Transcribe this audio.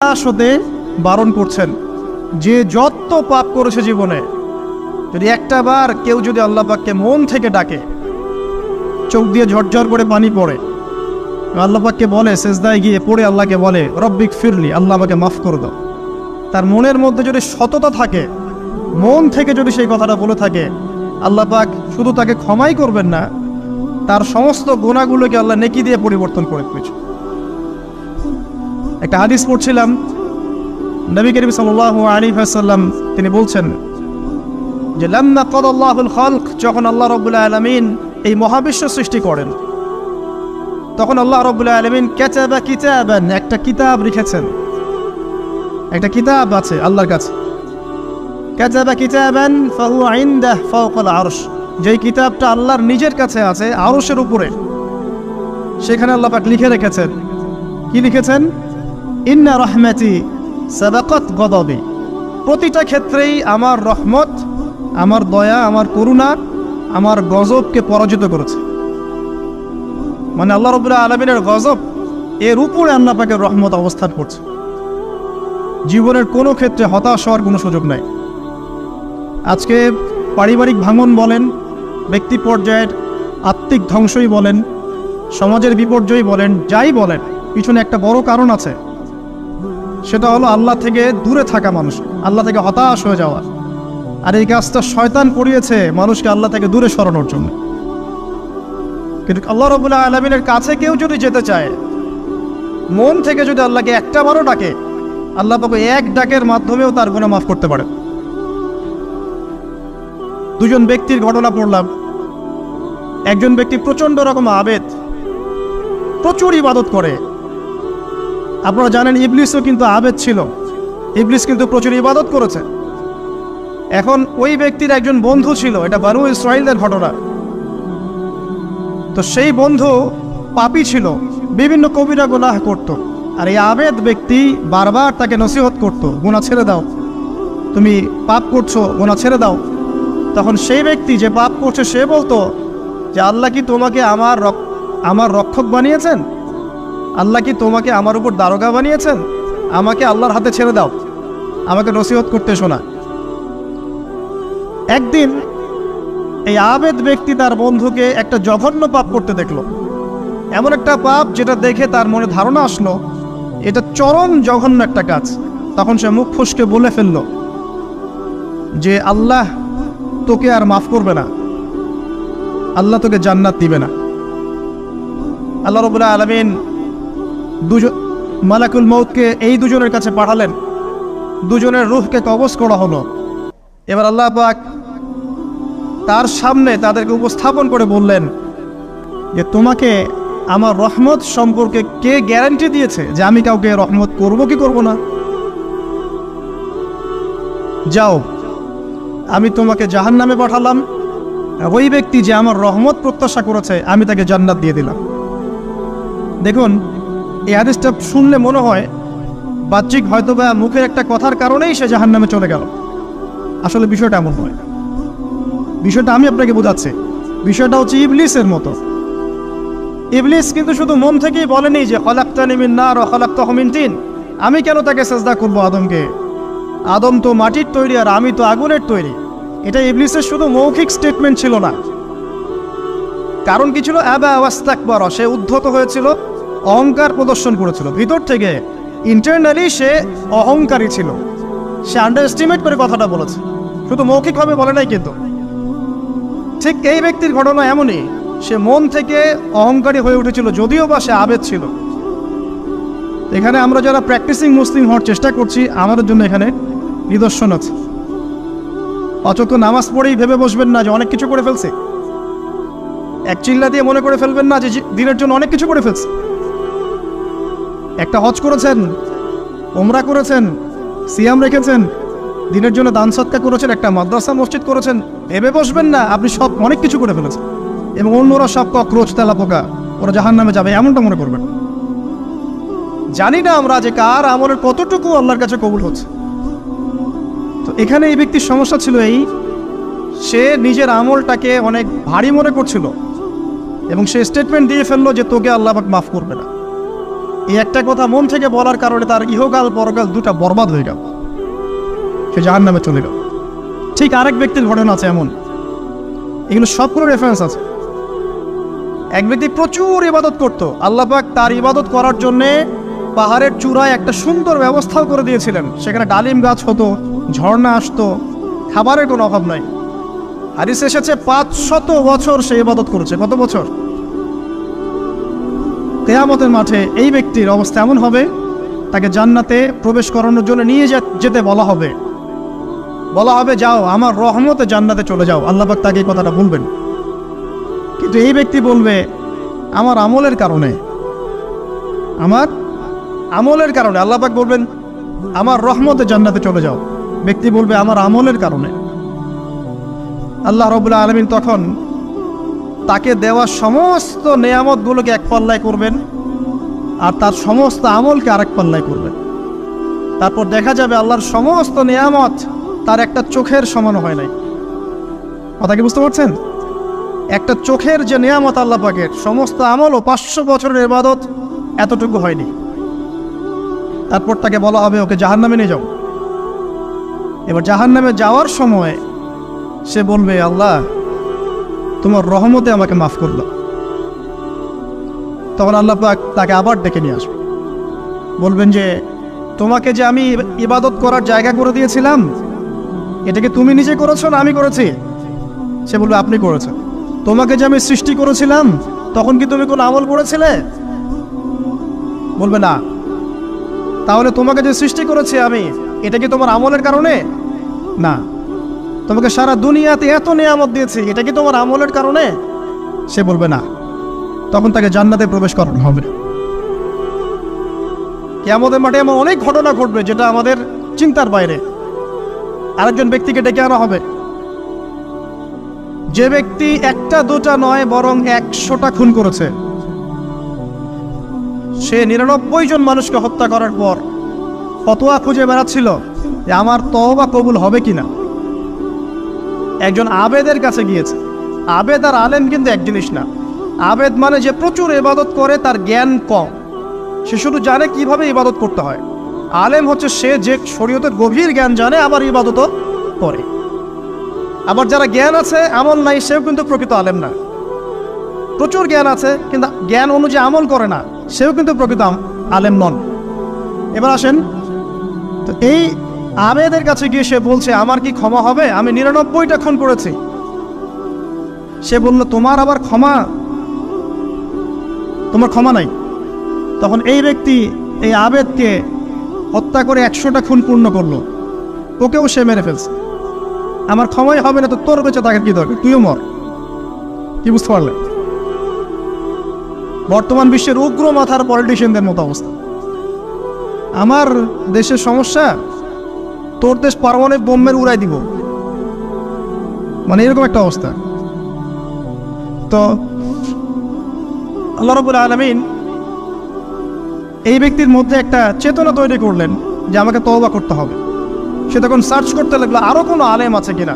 হতে বারণ করছেন যে যত পাপ করেছে জীবনে, যদি একটা বার কেউ যদি আল্লাহ পাককে মন থেকে ডাকে, চোখ দিয়ে ঝরঝর করে পানি পড়ে, আল্লাহ পাককে বলে, সেজদায় গিয়ে পড়ে আল্লাহকে বলে রব্বিক ফিরলি, আল্লাহ আমাকে মাফ করে দাও, তার মনের মধ্যে যদি সততা থাকে, মন থেকে যদি সেই কথাটা বলে থাকে, আল্লাহ পাক শুধু তাকে ক্ষমাই করবেন না, তার সমস্ত গুনাহগুলোকে আল্লাহ নেকি দিয়ে পরিবর্তন করে দিয়েছে। একটা হাদিস পড়ছিলাম, নবী করিম সাল্লাল্লাহু আলাইহি ওয়াসাল্লাম তিনি বলছেন যে লাম্মা কাদাল্লাহুল খালক, যখন আল্লাহ রাব্বুল আলামিন এই মহাবিশ্ব সৃষ্টি করেন, তখন আল্লাহ রাব্বুল আলামিন কাতাবা কিতাবান, একটা কিতাব লিখেছেন, একটা কিতাব আছে আল্লাহর কাছে। কাতাবা কিতাবান ফাহুয়া ইনদাহু ফাওকাল আরশ, যেই কিতাবটা আল্লাহর নিজের কাছে আছে আরশের উপরে, সেখানে আল্লাহ পাক লিখে রেখেছেন। কি লিখেছেন? ইন্না রাহমাতি সাবাকাত গদাবি, প্রতিটা ক্ষেত্রেই আমার রহমত, আমার দয়া, আমার করুণা আমার গজবকে পরাজিত করেছে। মানে আল্লাহ রাব্বুল আলামিনের গজব এর উপরে আল্লাহ পাকের রহমত অবস্থান করছে। জীবনের কোনো ক্ষেত্রে হতাশ হওয়ার কোনো সুযোগ নাই। আজকে পারিবারিক ভাঙন বলেন, ব্যক্তি পর্যায়ের আত্মিক ধ্বংসই বলেন, সমাজের বিপর্যয় বলেন, যাই বলেন, পিছনে একটা বড় কারণ আছে, সেটা হলো আল্লাহ থেকে দূরে থাকা মানুষ, আল্লাহ থেকে হতাশ হয়ে যাওয়া। আর এই কাজটা শয়তান করিয়েছে মানুষকে আল্লাহ থেকে দূরে সরানোর জন্য। কিন্তু আল্লাহ রাব্বুল আলামিনের কাছে কেউ যদি যেতে চায়, মন থেকে যদি আল্লাহকে একটা বারও ডাকে, আল্লাহ পাক এক ডাকের মাধ্যমেও তার গুনাহ মাফ করতে পারে। দুজন ব্যক্তির ঘটনা পড়লাম। একজন ব্যক্তি প্রচন্ড রকম আবেদ, প্রচুর ইবাদত করে। আপনারা জানেন ইবলিসও কিন্তু আবেদ ছিল, ইবলিস কিন্তু প্রচুর ইবাদত করেছে। এখন ওই ব্যক্তির একজন বন্ধু ছিল, এটা বানু ইসরাঈলের ঘটনা। তো সেই বন্ধু পাপী ছিল, বিভিন্ন কবিরা গুনাহ করত। আর এই আবেদ ব্যক্তি বারবার তাকে নসিহত করত, গুনাহ ছেড়ে দাও, তুমি পাপ করছো, গুনাহ ছেড়ে দাও। তখন সেই ব্যক্তি যে পাপ করছে সে বলতো যে আল্লাহ কি তোমাকে আমার রক্ষক বানিয়েছেন? আল্লাহ কি তোমাকে আমার উপর দারোগা বানিয়েছেন? আমাকে আল্লাহর হাতে ছেড়ে দাও, আমাকে নসিহত করতে শোনা। একদিন এই আবেদ ব্যক্তি তার বন্ধুকে একটা জঘন্য পাপ করতে দেখলো, এমন একটা পাপ যেটা দেখে তার মনে ধারণা আসলো এটা চরম জঘন্য একটা কাজ। তখন সে মুখ ফসকে বলে ফেলল যে আল্লাহ তোকে আর মাফ করবে না, আল্লাহ তোকে জান্নাত দিবে না। আল্লাহ রাব্বুল আলামিন মালাকুল মউতকে এই দুজনের কাছে পাঠালেন, দুজনের রূহকে কবজ করা হলো। এবার আল্লাহ পাক তার সামনে তাদেরকে উপস্থাপন করে বললেন যে তোমাকে আমার রহমত সম্পর্কে কে গ্যারান্টি দিয়েছে যে আমি কাউকে রহমত করব কি করব না? যাও, আমি তোমাকে জাহান্নামে পাঠালাম, ওই ব্যক্তি যে আমার রহমত প্রত্যাশা করেছে আমি তাকে জান্নাত দিয়ে দিলাম। দেখুন, এই হাদিসটা শুনলে মনে হয় বাহ্যিক হয়তো বা মুখের একটা কথার কারণেই সে জাহান্নামে চলে গেল। আসলে বিষয়টা এমন নয়। বিষয়টা আমি আপনাকে বোঝাচ্ছি। বিষয়টা হচ্ছে ইবলিসের মতো। ইবলিস কিন্তু শুধু মন থেকেই বলেনি যে খলাকতানি মিন নার ওয়া খলাকতাহু মিন তিন, আমি কেন তাকে সিজদা করব আদমকে? আদম তো মাটির তৈরি আর আমি তো আগুনের তৈরি। এটা ইবলিসের শুধু মৌখিক স্টেটমেন্ট ছিল না, কারণ কি ছিল? আবা ওয়াস্তাকবার, সে উদ্ধত হয়েছিল, অহংকার প্রদর্শন করেছিল। ভিতর থেকে ইন্টারনালি সে অহংকারী ছিল, সে আন্ডারএস্টিমেট করে কথাটা বলেছে, শুধু মৌখিকভাবে বলে নাই। কিন্তু ঠিক এই ব্যক্তির ঘটনা এমনই, সে মন থেকে অহংকারী হয়ে উঠেছিল, যদিও বা সে আবেদ ছিল। এখানে আমরা যারা প্র্যাকটিসিং মুসলিম হওয়ার চেষ্টা করছি, আমাদের জন্য এখানে নিদর্শন আছে। অচক্ষ নামাজ পড়েই ভেবে বসবেন না যে অনেক কিছু করে ফেলছে, এক চিল্লা দিয়ে মনে করে ফেলবেন না যে দিনের জন্য অনেক কিছু করে ফেলছে। একটা হজ করেছেন, ওমরা করেছেন, সিয়াম রেখেছেন, দিনের জন্য দান সদকা করেছেন, একটা মাদ্রাসা মসজিদ করেছেন, ভেবে বসবেন না আপনি সব অনেক কিছু করে ফেলেছেন এবং অন্যরা সব ককরোচ তেলাপোকা, ওরা জাহান্নামে যাবে, এমনটা মনে করবেন। জানি না আমরা যে কার আমলের কতটুকু আল্লাহর কাছে কবুল হচ্ছে। তো এখানে এই ব্যক্তির সমস্যা ছিল এই, সে নিজের আমলটাকে অনেক ভারী মনে করছিল এবং সে স্টেটমেন্ট দিয়ে ফেললো যে তোকে আল্লাহ পাক মাফ করবে না। এই একটা কথা মন থেকে বলার কারণে তার ইহকাল পরকাল দুটা বরবাদ হয়ে গেল, সে জাহান্নামে চলে গেল। ঠিক আরেক ব্যক্তির ঘটনা আছে এমন, এগুলো সবগুলো রেফারেন্স আছে। এক ব্যক্তি প্রচুর ইবাদত করত, আল্লাহ পাক তার ইবাদত করার জন্যে পাহাড়ের চূড়ায় একটা সুন্দর ব্যবস্থাও করে দিয়েছিলেন। সেখানে ডালিম গাছ হতো, ঝর্ণা আসতো, খাবারের কোনো অভাব নাই। হাদিসে এসেছে 500 বছর সে ইবাদত করেছে। কত বছর? কিয়ামতের মাঠে এই ব্যক্তির অবস্থা এমন হবে, তাকে জান্নাতে প্রবেশ করানোর জন্য নিয়ে যেতে বলা হবে। যাও আমার রহমতে জান্নাতে চলে যাও। আল্লাহ পাক তাকে এই কথাটা বলবেন। কিন্তু এই ব্যক্তি বলবে আমার আমলের কারণে, আল্লাহ পাক বলবেন আমার রহমতে জান্নাতে চলে যাও। ব্যক্তি বলবে আমার আমলের কারণে। আল্লাহ রাব্বুল আলামিন তখন তাকে দেওয়া সমস্ত নেয়ামতগুলোকে এক পাল্লায় করবেন, আর তার সমস্ত আমলকে আরেক পাল্লায় করবেন। তারপর দেখা যাবে আল্লাহর সমস্ত নেয়ামত তার একটা চোখের সমান হয় নাই। কথা কি বুঝতে পারছেন? একটা চোখের যে নেয়ামত আল্লাহ পাকের, সমস্ত আমল ও 500 বছরের ইবাদত এতটুকু হয়নি। তারপর তাকে বলা হবে ওকে জাহান্নামে নিয়ে যাও। এবার জাহান্নামে যাওয়ার সময় সে বলবে আল্লাহ তোমার রহমতে আমাকে মাফ করলো। তখন আল্লাহ পাক তাকে আবার ডেকে নিয়ে আসবে, বলবেন যে তোমাকে যে আমি ইবাদত করার জায়গা করে দিয়েছিলাম, এটাকে তুমি নিজে করেছো না আমি করেছি? সে বলবে আপনি করেছেন। তোমাকে যে আমি সৃষ্টি করেছিলাম তখন কি তুমি কোনো আমল করেছিলে? বলবে না। তাহলে তোমাকে যে সৃষ্টি করেছি আমি, এটা কি তোমার আমলের কারণে? না। তোমাকে সারা দুনিয়াতে এত নিয়ামত দিয়েছি, এটা কি তোমার আমলের কারণে? সে বলবে না। তখন তাকে জান্নাতে প্রবেশ করানো হবে। কিয়ামতের মাঠে এমন অনেক ঘটনা ঘটবে যেটা আমাদের চিন্তার বাইরে। আরেকজন ব্যক্তিকে ডেকে আনা হবে, যে ব্যক্তি একটা দুটা নয় বরং 100টা খুন করেছে। সে 99 জন মানুষকে হত্যা করার পর ফতোয়া খুঁজে বেড়াচ্ছিল যে আমার তওবা কবুল হবে কিনা। একজন আবেদের কাছে গিয়েছে। আবেদ আর আলেম কিন্তু এক জিনিস না। আবেদ মানে যে প্রচুর ইবাদত করে, তার জ্ঞান কম, সে শুধু জানে কিভাবে ইবাদত করতে হয়। আলেম হচ্ছে সে যে শরীয়তের গভীর জ্ঞান জানে, আবার ইবাদতও করে। আবার যারা জ্ঞান আছে আমল নাই, সেও কিন্তু প্রকৃত আলেম না। প্রচুর জ্ঞান আছে কিন্তু জ্ঞান অনুযায়ী আমল করে না, সেও কিন্তু প্রকৃত আলেম নন। এবার আসেন তো, এই আবেদের কাছে গিয়ে সে বলছে আমার কি ক্ষমা হবে? আমি 99টা খুন করেছি। সে বলল তোমার আবার ক্ষমা? তোমার ক্ষমা নাই। তখন এই ব্যক্তি এই আবেদকে হত্যা করে 100টা খুন পূর্ণ করলো, ওকেও সে মেরে ফেলছে। আমার ক্ষমাই হবে না তো তোর বেঁচে থাকার কি দরকার, তুইও মর। কি বুঝতে পারলেন? বর্তমান বিশ্বের উগ্র মাথার পলিটিশিয়ানদের মতো অবস্থা। আমার দেশের সমস্যা, তোর দেশ পারমাণবিক বোমের উড়াই দিব, মানে এরকম একটা অবস্থা। তো আল্লাহ রাব্বুল আলামিন এই ব্যক্তির মধ্যে একটা চেতনা তৈরি করলেন যে আমাকে তওবা করতে হবে। সে তখন সার্চ করতে লাগলো আরো কোনো আলেম আছে কিনা।